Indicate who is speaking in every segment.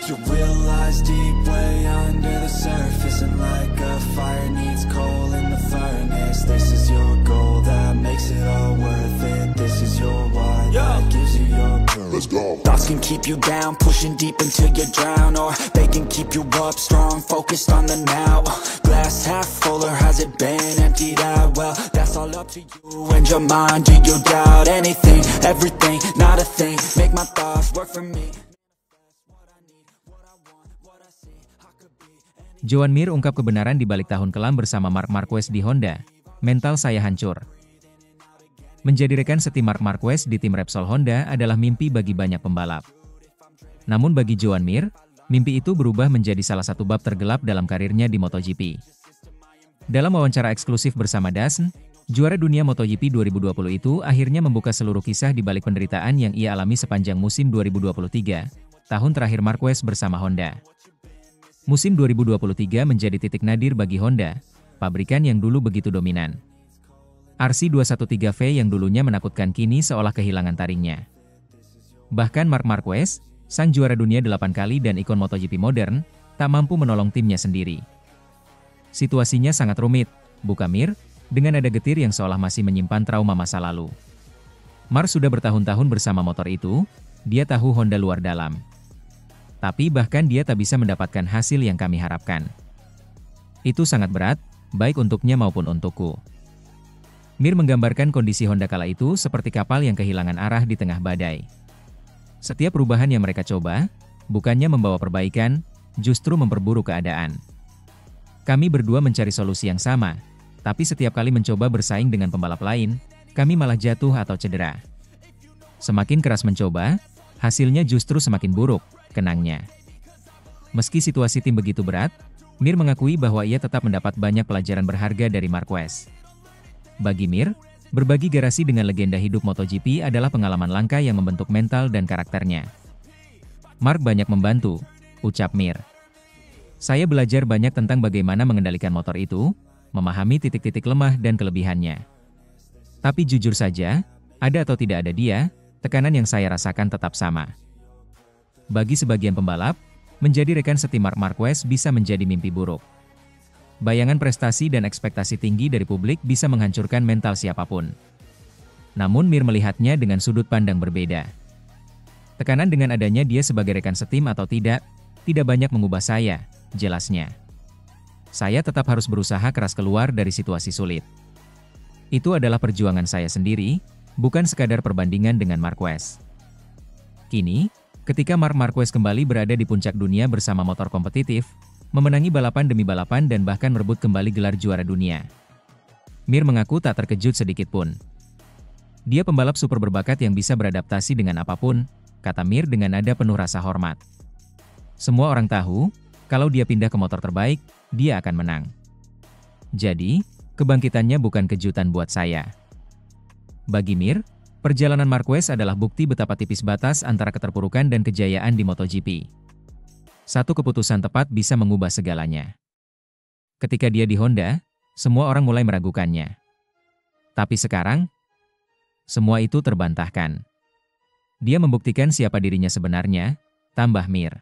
Speaker 1: You realize deep way under the surface, and like a fire needs coal in the furnace. This is your goal that makes it all worth it. This is your why that gives you your purpose. Let's go. Thoughts can keep you down, pushing deep until you drown, or they can keep you up strong, focused on the now. Glass half full, or has it been emptied out? Well, that's all up to you and your mind. Do you doubt anything, everything, not a thing? Make my thoughts work for me.
Speaker 2: Joan Mir ungkap kebenaran di balik tahun kelam bersama Marc Marquez di Honda. Mental saya hancur. Menjadi rekan setim Marc Marquez di tim Repsol Honda adalah mimpi bagi banyak pembalap. Namun bagi Joan Mir, mimpi itu berubah menjadi salah satu bab tergelap dalam karirnya di MotoGP. Dalam wawancara eksklusif bersama DAZN, juara dunia MotoGP 2020 itu akhirnya membuka seluruh kisah di balik penderitaan yang ia alami sepanjang musim 2023, tahun terakhir Marquez bersama Honda. Musim 2023 menjadi titik nadir bagi Honda, pabrikan yang dulu begitu dominan. RC213V yang dulunya menakutkan kini seolah kehilangan taringnya. Bahkan Marc Marquez, sang juara dunia 8 kali dan ikon MotoGP modern, tak mampu menolong timnya sendiri. Situasinya sangat rumit, buka Mir, dengan nada getir yang seolah masih menyimpan trauma masa lalu. Marc sudah bertahun-tahun bersama motor itu, dia tahu Honda luar dalam. Tapi bahkan dia tak bisa mendapatkan hasil yang kami harapkan. Itu sangat berat, baik untuknya maupun untukku. Mir menggambarkan kondisi Honda kala itu seperti kapal yang kehilangan arah di tengah badai. Setiap perubahan yang mereka coba, bukannya membawa perbaikan, justru memperburuk keadaan. Kami berdua mencari solusi yang sama, tapi setiap kali mencoba bersaing dengan pembalap lain, kami malah jatuh atau cedera. Semakin keras mencoba, hasilnya justru semakin buruk, kenangnya. Meski situasi tim begitu berat, Mir mengakui bahwa ia tetap mendapat banyak pelajaran berharga dari Marquez. Bagi Mir, berbagi garasi dengan legenda hidup MotoGP adalah pengalaman langka yang membentuk mental dan karakternya. Marc banyak membantu, ucap Mir. Saya belajar banyak tentang bagaimana mengendalikan motor itu, memahami titik-titik lemah dan kelebihannya. Tapi jujur saja, ada atau tidak ada dia, tekanan yang saya rasakan tetap sama. Bagi sebagian pembalap, menjadi rekan setim Marc Marquez bisa menjadi mimpi buruk. Bayangan prestasi dan ekspektasi tinggi dari publik bisa menghancurkan mental siapapun. Namun Mir melihatnya dengan sudut pandang berbeda. Tekanan dengan adanya dia sebagai rekan setim atau tidak banyak mengubah saya, jelasnya. Saya tetap harus berusaha keras keluar dari situasi sulit. Itu adalah perjuangan saya sendiri, bukan sekadar perbandingan dengan Marquez. Kini, ketika Marc Marquez kembali berada di puncak dunia bersama motor kompetitif, memenangi balapan demi balapan dan bahkan merebut kembali gelar juara dunia, Mir mengaku tak terkejut sedikit pun. Dia pembalap super berbakat yang bisa beradaptasi dengan apapun, kata Mir dengan nada penuh rasa hormat. Semua orang tahu, kalau dia pindah ke motor terbaik, dia akan menang. Jadi, kebangkitannya bukan kejutan buat saya. Bagi Mir, perjalanan Marquez adalah bukti betapa tipis batas antara keterpurukan dan kejayaan di MotoGP. Satu keputusan tepat bisa mengubah segalanya. Ketika dia di Honda, semua orang mulai meragukannya. Tapi sekarang, semua itu terbantahkan. Dia membuktikan siapa dirinya sebenarnya, tambah Mir.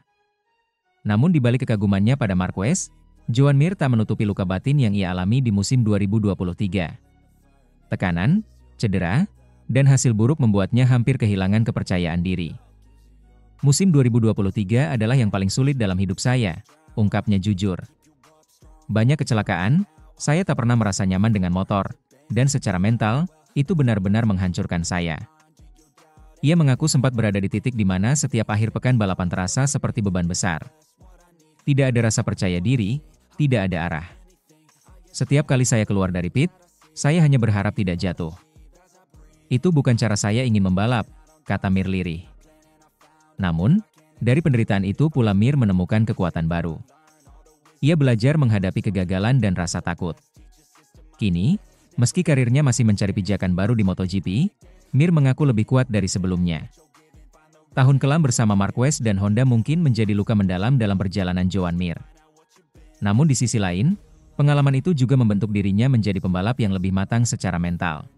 Speaker 2: Namun di balik kekagumannya pada Marquez, Joan Mir tak menutupi luka batin yang ia alami di musim 2023. Tekanan, cedera, dan hasil buruk membuatnya hampir kehilangan kepercayaan diri. Musim 2023 adalah yang paling sulit dalam hidup saya, ungkapnya jujur. Banyak kecelakaan, saya tak pernah merasa nyaman dengan motor, dan secara mental, itu benar-benar menghancurkan saya. Ia mengaku sempat berada di titik di mana setiap akhir pekan balapan terasa seperti beban besar. Tidak ada rasa percaya diri, tidak ada arah. Setiap kali saya keluar dari pit, saya hanya berharap tidak jatuh. Itu bukan cara saya ingin membalap, kata Mir lirih. Namun, dari penderitaan itu pula Mir menemukan kekuatan baru. Ia belajar menghadapi kegagalan dan rasa takut. Kini, meski karirnya masih mencari pijakan baru di MotoGP, Mir mengaku lebih kuat dari sebelumnya. Tahun kelam bersama Marquez dan Honda mungkin menjadi luka mendalam dalam perjalanan Joan Mir. Namun di sisi lain, pengalaman itu juga membentuk dirinya menjadi pembalap yang lebih matang secara mental.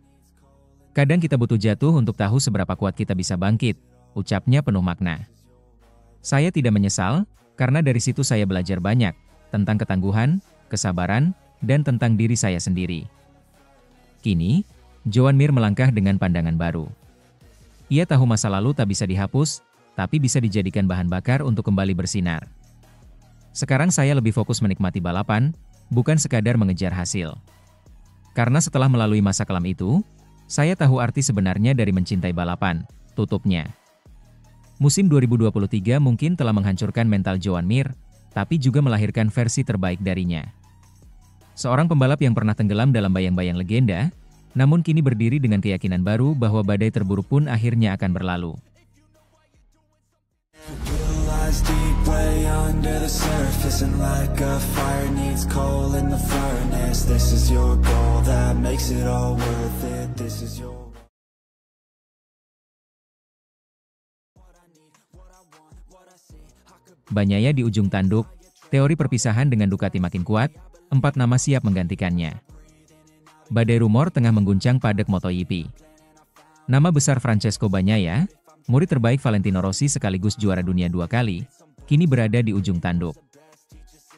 Speaker 2: Kadang kita butuh jatuh untuk tahu seberapa kuat kita bisa bangkit, ucapnya penuh makna. Saya tidak menyesal, karena dari situ saya belajar banyak, tentang ketangguhan, kesabaran, dan tentang diri saya sendiri. Kini, Joan Mir melangkah dengan pandangan baru. Ia tahu masa lalu tak bisa dihapus, tapi bisa dijadikan bahan bakar untuk kembali bersinar. Sekarang saya lebih fokus menikmati balapan, bukan sekadar mengejar hasil. Karena setelah melalui masa kelam itu, saya tahu arti sebenarnya dari mencintai balapan, tutupnya. Musim 2023 mungkin telah menghancurkan mental Joan Mir, tapi juga melahirkan versi terbaik darinya. Seorang pembalap yang pernah tenggelam dalam bayang-bayang legenda, namun kini berdiri dengan keyakinan baru bahwa badai terburuk pun akhirnya akan berlalu. Bagnaia di ujung tanduk, teori perpisahan dengan Ducati makin kuat, 4 nama siap menggantikannya. Badai rumor tengah mengguncang paddock MotoGP. Nama besar Francesco Bagnaia, murid terbaik Valentino Rossi sekaligus juara dunia 2 kali, kini berada di ujung tanduk.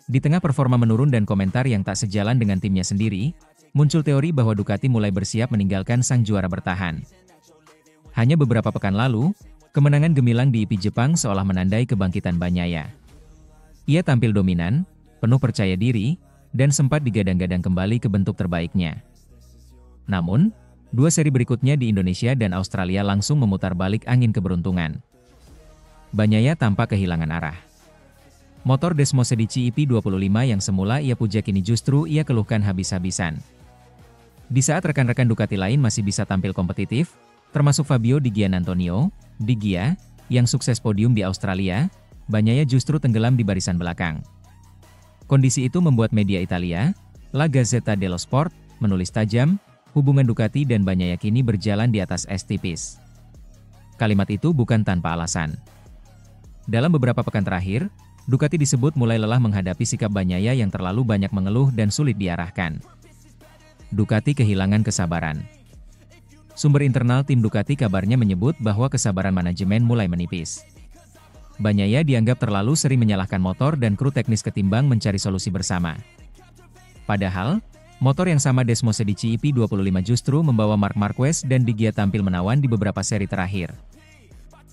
Speaker 2: Di tengah performa menurun dan komentar yang tak sejalan dengan timnya sendiri, muncul teori bahwa Ducati mulai bersiap meninggalkan sang juara bertahan. Hanya beberapa pekan lalu, kemenangan gemilang di IP Jepang seolah menandai kebangkitan Bagnaia. Ia tampil dominan, penuh percaya diri, dan sempat digadang-gadang kembali ke bentuk terbaiknya. Namun, 2 seri berikutnya di Indonesia dan Australia langsung memutar balik angin keberuntungan. Bagnaia tampak kehilangan arah. Motor Desmosedici IP25 yang semula ia puja kini justru ia keluhkan habis-habisan. Di saat rekan-rekan Ducati lain masih bisa tampil kompetitif, termasuk Fabio Di Giannantonio, Di Gia, yang sukses podium di Australia, Bagnaia justru tenggelam di barisan belakang. Kondisi itu membuat media Italia, La Gazzetta dello Sport, menulis tajam, hubungan Ducati dan Bagnaia kini berjalan di atas es tipis. Kalimat itu bukan tanpa alasan. Dalam beberapa pekan terakhir, Ducati disebut mulai lelah menghadapi sikap Bagnaia yang terlalu banyak mengeluh dan sulit diarahkan. Ducati kehilangan kesabaran. Sumber internal tim Ducati kabarnya menyebut bahwa kesabaran manajemen mulai menipis. Bagnaia dianggap terlalu sering menyalahkan motor dan kru teknis ketimbang mencari solusi bersama. Padahal, motor yang sama Desmosedici IP25 justru membawa Marc Marquez dan Di Gia tampil menawan di beberapa seri terakhir.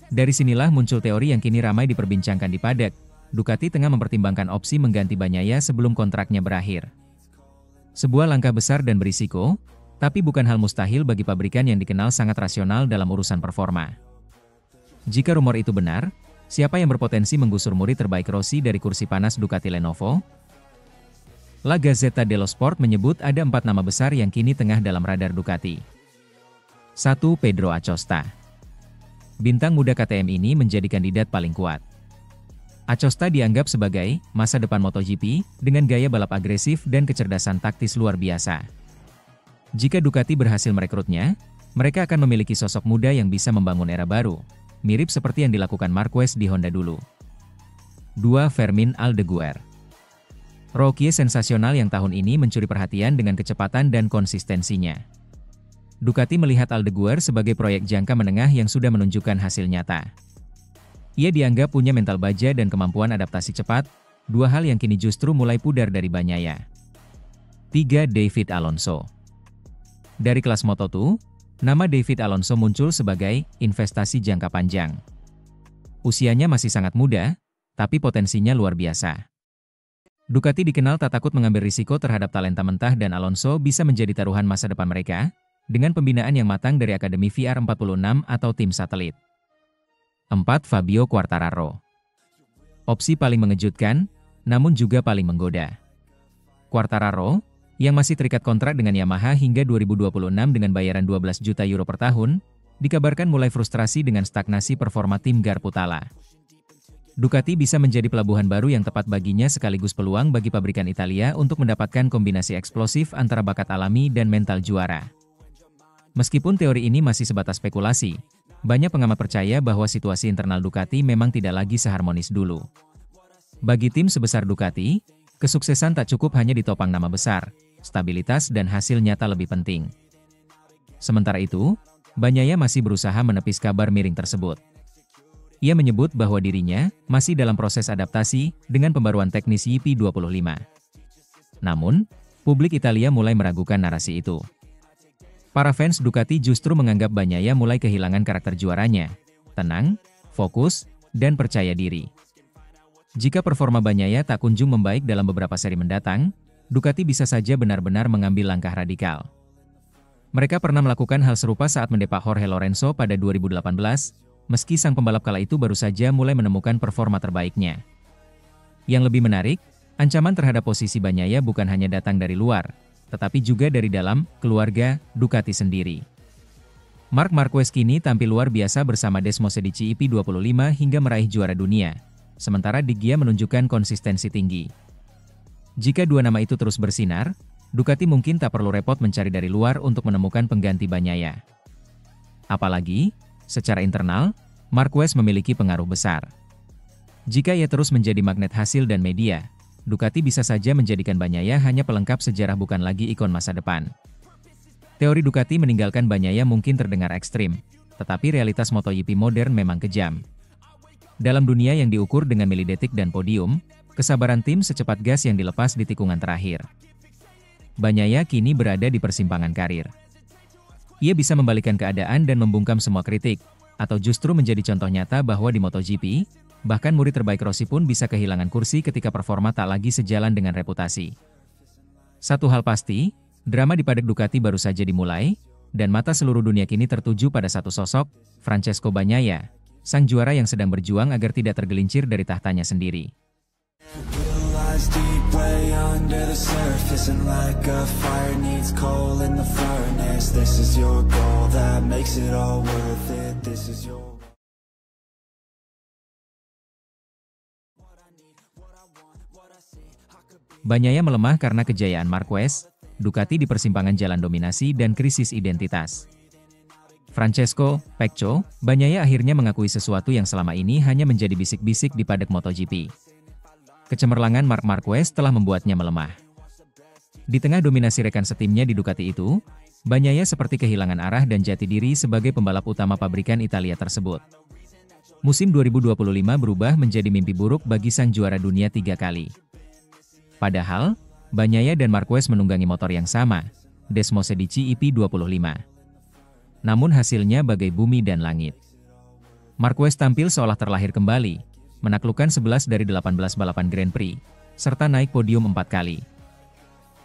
Speaker 2: Dari sinilah muncul teori yang kini ramai diperbincangkan di paddock, Ducati tengah mempertimbangkan opsi mengganti Bagnaia sebelum kontraknya berakhir. Sebuah langkah besar dan berisiko, tapi bukan hal mustahil bagi pabrikan yang dikenal sangat rasional dalam urusan performa. Jika rumor itu benar, siapa yang berpotensi menggusur murid terbaik Rossi dari kursi panas Ducati Lenovo? La Gazzetta dello Sport menyebut ada 4 nama besar yang kini tengah dalam radar Ducati. 1. Pedro Acosta. Bintang muda KTM ini menjadi kandidat paling kuat. Acosta dianggap sebagai masa depan MotoGP dengan gaya balap agresif dan kecerdasan taktis luar biasa. Jika Ducati berhasil merekrutnya, mereka akan memiliki sosok muda yang bisa membangun era baru, mirip seperti yang dilakukan Marquez di Honda dulu. 2. Fermin Aldeguer. Rookie sensasional yang tahun ini mencuri perhatian dengan kecepatan dan konsistensinya. Ducati melihat Aldeguer sebagai proyek jangka menengah yang sudah menunjukkan hasil nyata. Ia dianggap punya mental baja dan kemampuan adaptasi cepat, 2 hal yang kini justru mulai pudar dari Bagnaia. 3. David Alonso. Dari kelas Moto2, nama David Alonso muncul sebagai investasi jangka panjang. Usianya masih sangat muda, tapi potensinya luar biasa. Ducati dikenal tak takut mengambil risiko terhadap talenta mentah dan Alonso bisa menjadi taruhan masa depan mereka, dengan pembinaan yang matang dari Akademi VR46 atau tim satelit. 4. Fabio Quartararo. Opsi paling mengejutkan, namun juga paling menggoda. Quartararo, yang masih terikat kontrak dengan Yamaha hingga 2026 dengan bayaran 12 juta euro per tahun, dikabarkan mulai frustrasi dengan stagnasi performa tim Garputala. Ducati bisa menjadi pelabuhan baru yang tepat baginya sekaligus peluang bagi pabrikan Italia untuk mendapatkan kombinasi eksplosif antara bakat alami dan mental juara. Meskipun teori ini masih sebatas spekulasi, banyak pengamat percaya bahwa situasi internal Ducati memang tidak lagi seharmonis dulu. Bagi tim sebesar Ducati, kesuksesan tak cukup hanya ditopang nama besar, stabilitas dan hasil nyata lebih penting. Sementara itu, Bagnaia masih berusaha menepis kabar miring tersebut. Ia menyebut bahwa dirinya masih dalam proses adaptasi dengan pembaruan teknis YP25. Namun, publik Italia mulai meragukan narasi itu. Para fans Ducati justru menganggap Bagnaia mulai kehilangan karakter juaranya, tenang, fokus, dan percaya diri. Jika performa Bagnaia tak kunjung membaik dalam beberapa seri mendatang, Ducati bisa saja benar-benar mengambil langkah radikal. Mereka pernah melakukan hal serupa saat mendepak Jorge Lorenzo pada 2018, meski sang pembalap kala itu baru saja mulai menemukan performa terbaiknya. Yang lebih menarik, ancaman terhadap posisi Bagnaia bukan hanya datang dari luar, tetapi juga dari dalam keluarga Ducati sendiri. Marc Marquez kini tampil luar biasa bersama Desmosedici YP25 hingga meraih juara dunia, sementara Di Gia menunjukkan konsistensi tinggi. Jika dua nama itu terus bersinar, Ducati mungkin tak perlu repot mencari dari luar untuk menemukan pengganti Bagnaia. Apalagi, secara internal, Marquez memiliki pengaruh besar. Jika ia terus menjadi magnet hasil dan media, Ducati bisa saja menjadikan Bagnaia hanya pelengkap sejarah bukan lagi ikon masa depan. Teori Ducati meninggalkan Bagnaia mungkin terdengar ekstrim, tetapi realitas MotoGP modern memang kejam. Dalam dunia yang diukur dengan milidetik dan podium, kesabaran tim secepat gas yang dilepas di tikungan terakhir. Bagnaia kini berada di persimpangan karir. Ia bisa membalikan keadaan dan membungkam semua kritik, atau justru menjadi contoh nyata bahwa di MotoGP, bahkan murid terbaik Rossi pun bisa kehilangan kursi ketika performa tak lagi sejalan dengan reputasi. Satu hal pasti, drama di paddock Ducati baru saja dimulai, dan mata seluruh dunia kini tertuju pada satu sosok, Francesco Bagnaia, sang juara yang sedang berjuang agar tidak tergelincir dari tahtanya sendiri. Bagnaia melemah karena kejayaan Marquez, Ducati di persimpangan jalan dominasi dan krisis identitas. Francesco Pecco Bagnaia akhirnya mengakui sesuatu yang selama ini hanya menjadi bisik-bisik di paddock MotoGP. Kecemerlangan Marc Marquez telah membuatnya melemah. Di tengah dominasi rekan setimnya di Ducati itu, Bagnaia seperti kehilangan arah dan jati diri sebagai pembalap utama pabrikan Italia tersebut. Musim 2025 berubah menjadi mimpi buruk bagi sang juara dunia 3 kali. Padahal, Bagnaia dan Marquez menunggangi motor yang sama, Desmosedici YP25. Namun hasilnya bagai bumi dan langit. Marquez tampil seolah terlahir kembali, menaklukkan 11 dari 18 balapan Grand Prix, serta naik podium 4 kali.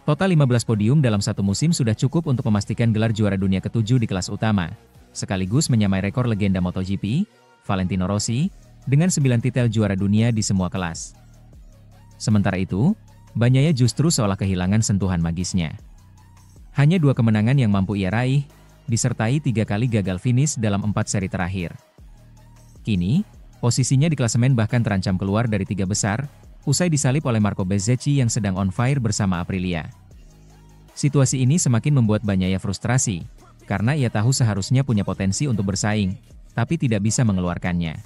Speaker 2: Total 15 podium dalam satu musim sudah cukup untuk memastikan gelar juara dunia ke-7 di kelas utama, sekaligus menyamai rekor legenda MotoGP, Valentino Rossi, dengan 9 titel juara dunia di semua kelas. Sementara itu, Bagnaia justru seolah kehilangan sentuhan magisnya. Hanya 2 kemenangan yang mampu ia raih, disertai 3 kali gagal finish dalam 4 seri terakhir. Kini, posisinya di klasemen bahkan terancam keluar dari 3 besar, usai disalip oleh Marco Bezzecchi yang sedang on fire bersama Aprilia. Situasi ini semakin membuat Bagnaia frustrasi, karena ia tahu seharusnya punya potensi untuk bersaing, tapi tidak bisa mengeluarkannya.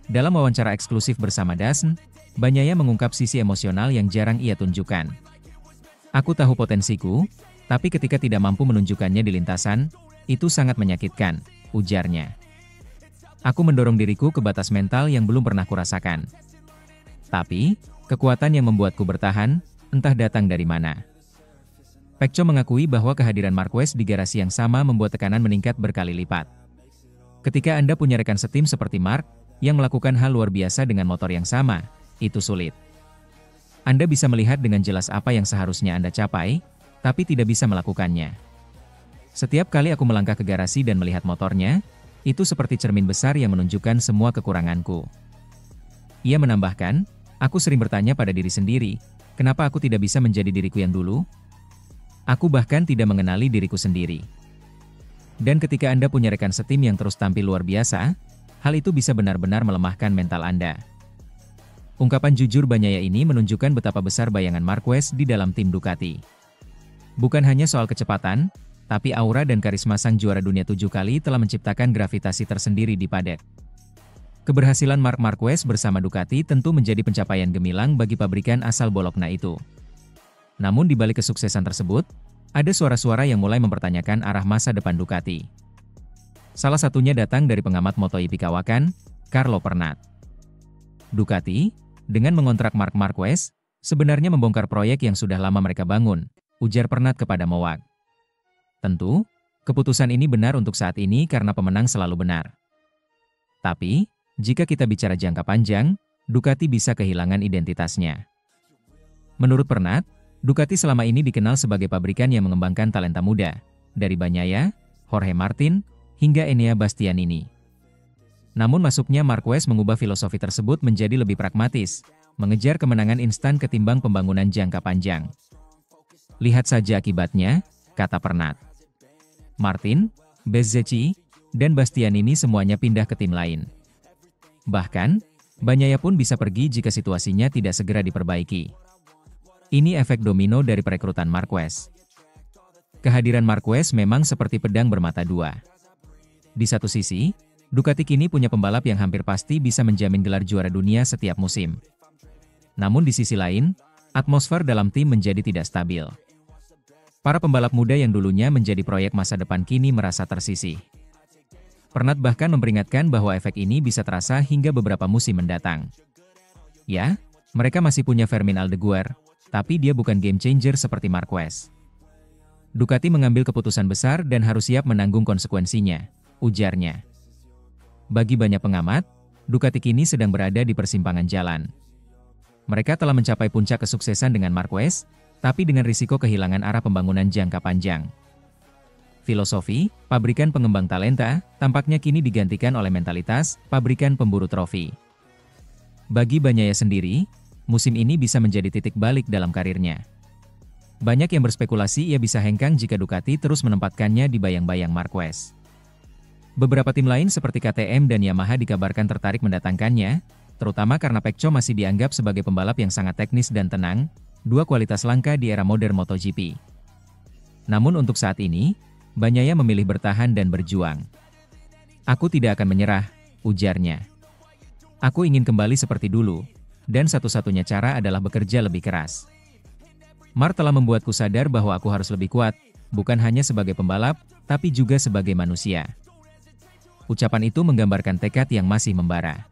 Speaker 2: Dalam wawancara eksklusif bersama DAZN, Bagnaia mengungkap sisi emosional yang jarang ia tunjukkan. "Aku tahu potensiku, tapi ketika tidak mampu menunjukkannya di lintasan, itu sangat menyakitkan," ujarnya. "Aku mendorong diriku ke batas mental yang belum pernah kurasakan. Tapi, kekuatan yang membuatku bertahan, entah datang dari mana." Pecco mengakui bahwa kehadiran Marquez di garasi yang sama membuat tekanan meningkat berkali lipat. Ketika Anda punya rekan setim seperti Marc, yang melakukan hal luar biasa dengan motor yang sama, itu sulit. Anda bisa melihat dengan jelas apa yang seharusnya Anda capai, tapi tidak bisa melakukannya. "Setiap kali aku melangkah ke garasi dan melihat motornya, itu seperti cermin besar yang menunjukkan semua kekuranganku." Ia menambahkan, "Aku sering bertanya pada diri sendiri, kenapa aku tidak bisa menjadi diriku yang dulu? Aku bahkan tidak mengenali diriku sendiri." Dan ketika Anda punya rekan setim yang terus tampil luar biasa, hal itu bisa benar-benar melemahkan mental Anda. Ungkapan jujur Bagnaia ini menunjukkan betapa besar bayangan Marquez di dalam tim Ducati. Bukan hanya soal kecepatan, tapi aura dan karisma sang juara dunia 7 kali telah menciptakan gravitasi tersendiri di paddock. Keberhasilan Marc Marquez bersama Ducati tentu menjadi pencapaian gemilang bagi pabrikan asal Bologna itu. Namun di balik kesuksesan tersebut, ada suara-suara yang mulai mempertanyakan arah masa depan Ducati. Salah satunya datang dari pengamat MotoGP kawakan, Carlo Pernat. Ducati, dengan mengontrak Marc Marquez, sebenarnya membongkar proyek yang sudah lama mereka bangun, ujar Pernat kepada Mowag. Tentu, keputusan ini benar untuk saat ini karena pemenang selalu benar. Tapi, jika kita bicara jangka panjang, Ducati bisa kehilangan identitasnya. Menurut Pernat, Ducati selama ini dikenal sebagai pabrikan yang mengembangkan talenta muda, dari Bagnaia, Jorge Martin, hingga Enea Bastianini. Namun masuknya Marquez mengubah filosofi tersebut menjadi lebih pragmatis, mengejar kemenangan instan ketimbang pembangunan jangka panjang. Lihat saja akibatnya, kata Pernat. Martin, Bezzecchi, dan Bastianini semuanya pindah ke tim lain. Bahkan, Bagnaia pun bisa pergi jika situasinya tidak segera diperbaiki. Ini efek domino dari perekrutan Marquez. Kehadiran Marquez memang seperti pedang bermata dua. Di satu sisi, Ducati kini punya pembalap yang hampir pasti bisa menjamin gelar juara dunia setiap musim. Namun di sisi lain, atmosfer dalam tim menjadi tidak stabil. Para pembalap muda yang dulunya menjadi proyek masa depan kini merasa tersisih. Pernat bahkan memperingatkan bahwa efek ini bisa terasa hingga beberapa musim mendatang. Ya, mereka masih punya Fermin Aldeguer, tapi dia bukan game changer seperti Marquez. Ducati mengambil keputusan besar dan harus siap menanggung konsekuensinya, ujarnya. Bagi banyak pengamat, Ducati kini sedang berada di persimpangan jalan. Mereka telah mencapai puncak kesuksesan dengan Marquez, tapi dengan risiko kehilangan arah pembangunan jangka panjang. Filosofi, pabrikan pengembang talenta, tampaknya kini digantikan oleh mentalitas, pabrikan pemburu trofi. Bagi Bagnaia sendiri, musim ini bisa menjadi titik balik dalam karirnya. Banyak yang berspekulasi ia bisa hengkang jika Ducati terus menempatkannya di bayang-bayang Marquez. Beberapa tim lain seperti KTM dan Yamaha dikabarkan tertarik mendatangkannya, terutama karena Pecco masih dianggap sebagai pembalap yang sangat teknis dan tenang, dua kualitas langka di era modern MotoGP. Namun untuk saat ini, Bagnaia memilih bertahan dan berjuang. Aku tidak akan menyerah, ujarnya. Aku ingin kembali seperti dulu, dan satu-satunya cara adalah bekerja lebih keras. Marc telah membuatku sadar bahwa aku harus lebih kuat, bukan hanya sebagai pembalap, tapi juga sebagai manusia. Ucapan itu menggambarkan tekad yang masih membara.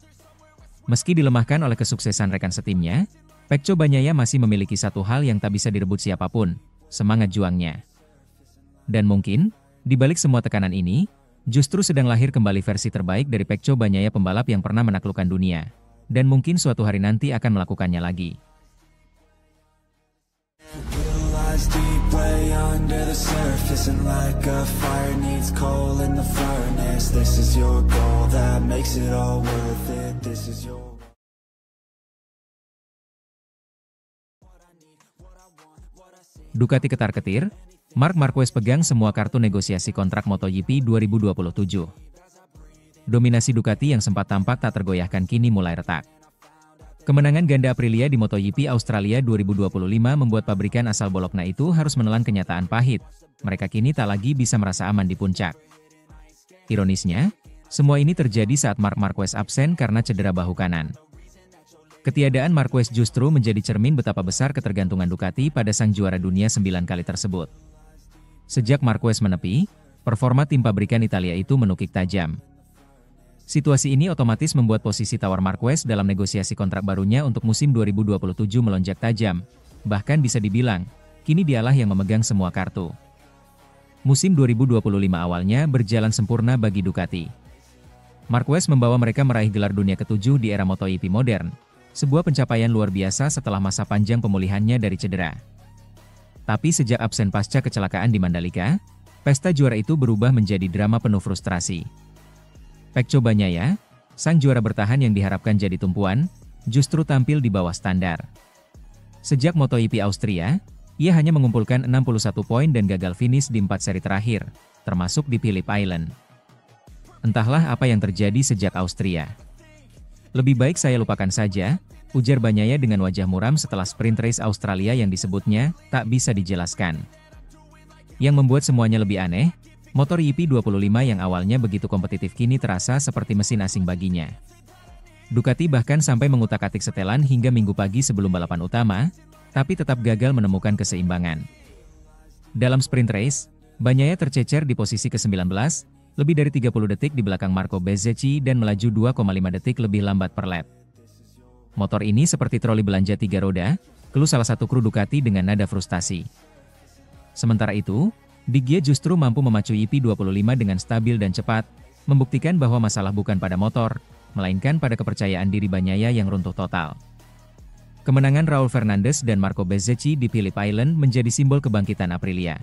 Speaker 2: Meski dilemahkan oleh kesuksesan rekan setimnya, Pecco Bagnaia masih memiliki satu hal yang tak bisa direbut siapapun, semangat juangnya. Dan mungkin, di balik semua tekanan ini, justru sedang lahir kembali versi terbaik dari Pecco Bagnaia, pembalap yang pernah menaklukkan dunia, dan mungkin suatu hari nanti akan melakukannya lagi.
Speaker 1: Deep way under the surface, and like a fire needs coal in the furnace. This is your goal that makes it all worth it. This is your
Speaker 2: Ducati ketar-ketir, Marc Marquez pegang semua kartu negosiasi kontrak MotoGP 2027. Dominasi Ducati yang sempat tampak tak tergoyahkan kini mulai retak. Kemenangan ganda Aprilia di MotoGP Australia 2025 membuat pabrikan asal Bologna itu harus menelan kenyataan pahit. Mereka kini tak lagi bisa merasa aman di puncak. Ironisnya, semua ini terjadi saat Marc Marquez absen karena cedera bahu kanan. Ketiadaan Marquez justru menjadi cermin betapa besar ketergantungan Ducati pada sang juara dunia 9 kali tersebut. Sejak Marquez menepi, performa tim pabrikan Italia itu menukik tajam. Situasi ini otomatis membuat posisi tawar Marquez dalam negosiasi kontrak barunya untuk musim 2027 melonjak tajam. Bahkan bisa dibilang, kini dialah yang memegang semua kartu. Musim 2025 awalnya berjalan sempurna bagi Ducati. Marquez membawa mereka meraih gelar dunia ke-7 di era MotoGP modern, sebuah pencapaian luar biasa setelah masa panjang pemulihannya dari cedera. Tapi sejak absen pasca kecelakaan di Mandalika, pesta juara itu berubah menjadi drama penuh frustrasi. Pecco Bagnaia, sang juara bertahan yang diharapkan jadi tumpuan, justru tampil di bawah standar. Sejak MotoGP Austria, ia hanya mengumpulkan 61 poin dan gagal finish di 4 seri terakhir, termasuk di Phillip Island. Entahlah apa yang terjadi sejak Austria. Lebih baik saya lupakan saja, ujar Bagnaia dengan wajah muram setelah sprint race Australia yang disebutnya tak bisa dijelaskan. Yang membuat semuanya lebih aneh, MotoGP 25 yang awalnya begitu kompetitif kini terasa seperti mesin asing baginya. Ducati bahkan sampai mengutak-atik setelan hingga Minggu pagi sebelum balapan utama, tapi tetap gagal menemukan keseimbangan. Dalam sprint race, Bagnaia tercecer di posisi ke-19, lebih dari 30 detik di belakang Marco Bezzecchi dan melaju 2,5 detik lebih lambat per lap. Motor ini seperti troli belanja 3 roda, keluh salah satu kru Ducati dengan nada frustasi. Sementara itu, Digia justru mampu memacu IP25 dengan stabil dan cepat, membuktikan bahwa masalah bukan pada motor, melainkan pada kepercayaan diri Bagnaia yang runtuh total. Kemenangan Raul Fernandez dan Marco Bezzecchi di Phillip Island menjadi simbol kebangkitan Aprilia.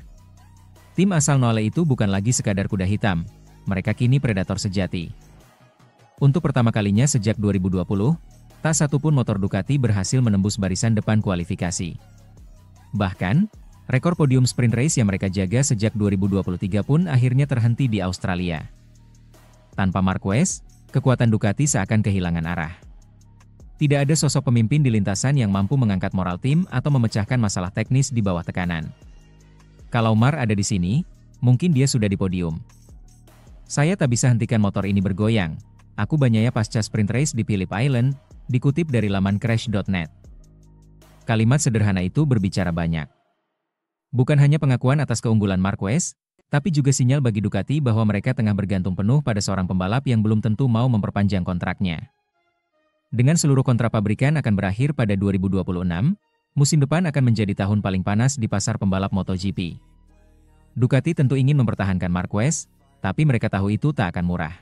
Speaker 2: Tim asal Nole itu bukan lagi sekadar kuda hitam, mereka kini predator sejati. Untuk pertama kalinya sejak 2020, tak satupun motor Ducati berhasil menembus barisan depan kualifikasi. Bahkan, rekor podium sprint race yang mereka jaga sejak 2023 pun akhirnya terhenti di Australia. Tanpa Marquez, kekuatan Ducati seakan kehilangan arah. Tidak ada sosok pemimpin di lintasan yang mampu mengangkat moral tim atau memecahkan masalah teknis di bawah tekanan. Kalau Mar ada di sini, mungkin dia sudah di podium. Saya tak bisa hentikan motor ini bergoyang. Aku Bagnaia pasca sprint race di Phillip Island, dikutip dari laman Crash.net. Kalimat sederhana itu berbicara banyak. Bukan hanya pengakuan atas keunggulan Marquez, tapi juga sinyal bagi Ducati bahwa mereka tengah bergantung penuh pada seorang pembalap yang belum tentu mau memperpanjang kontraknya. Dengan seluruh kontrak pabrikan akan berakhir pada 2026, musim depan akan menjadi tahun paling panas di pasar pembalap MotoGP. Ducati tentu ingin mempertahankan Marquez, tapi mereka tahu itu tak akan murah.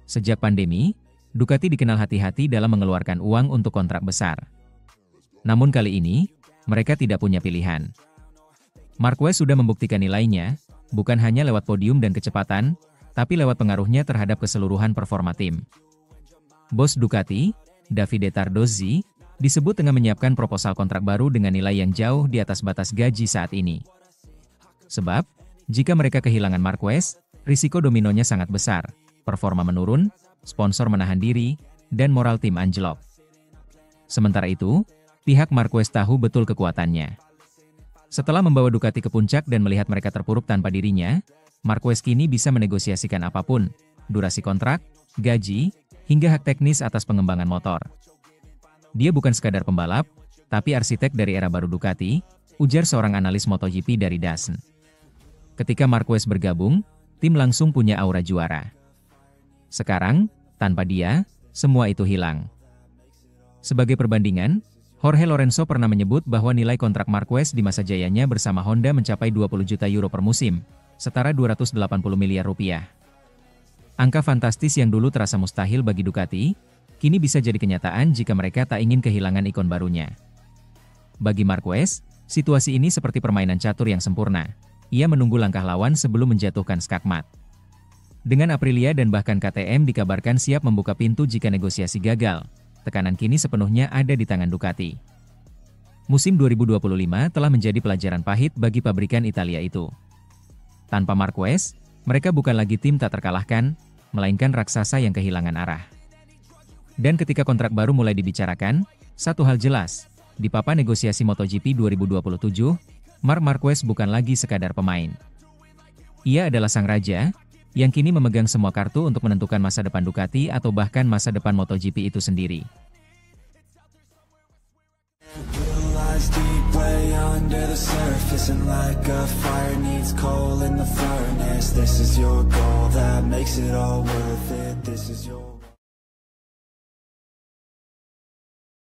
Speaker 2: Sejak pandemi, Ducati dikenal hati-hati dalam mengeluarkan uang untuk kontrak besar. Namun kali ini, mereka tidak punya pilihan. Marquez sudah membuktikan nilainya, bukan hanya lewat podium dan kecepatan, tapi lewat pengaruhnya terhadap keseluruhan performa tim. Bos Ducati, Davide Tardozzi, disebut tengah menyiapkan proposal kontrak baru dengan nilai yang jauh di atas batas gaji saat ini. Sebab, jika mereka kehilangan Marquez, risiko dominonya sangat besar, performa menurun, sponsor menahan diri, dan moral tim anjlok. Sementara itu, pihak Marquez tahu betul kekuatannya. Setelah membawa Ducati ke puncak dan melihat mereka terpuruk tanpa dirinya, Marquez kini bisa menegosiasikan apapun, durasi kontrak, gaji, hingga hak teknis atas pengembangan motor. Dia bukan sekadar pembalap, tapi arsitek dari era baru Ducati, ujar seorang analis MotoGP dari DAZN. Ketika Marquez bergabung, tim langsung punya aura juara. Sekarang, tanpa dia, semua itu hilang. Sebagai perbandingan, Jorge Lorenzo pernah menyebut bahwa nilai kontrak Marquez di masa jayanya bersama Honda mencapai 20 juta euro per musim, setara 280 miliar rupiah. Angka fantastis yang dulu terasa mustahil bagi Ducati, kini bisa jadi kenyataan jika mereka tak ingin kehilangan ikon barunya. Bagi Marquez, situasi ini seperti permainan catur yang sempurna. Ia menunggu langkah lawan sebelum menjatuhkan skakmat. Dengan Aprilia dan bahkan KTM dikabarkan siap membuka pintu jika negosiasi gagal, tekanan kini sepenuhnya ada di tangan Ducati. Musim 2025 telah menjadi pelajaran pahit bagi pabrikan Italia itu. Tanpa Marquez, mereka bukan lagi tim tak terkalahkan, melainkan raksasa yang kehilangan arah. Dan ketika kontrak baru mulai dibicarakan, satu hal jelas, di papan negosiasi MotoGP 2027, Marc Marquez bukan lagi sekadar pemain. Ia adalah sang raja, yang kini memegang semua kartu untuk menentukan masa depan Ducati atau bahkan masa depan MotoGP itu sendiri.
Speaker 1: This is your goal that makes it all worth it. This is your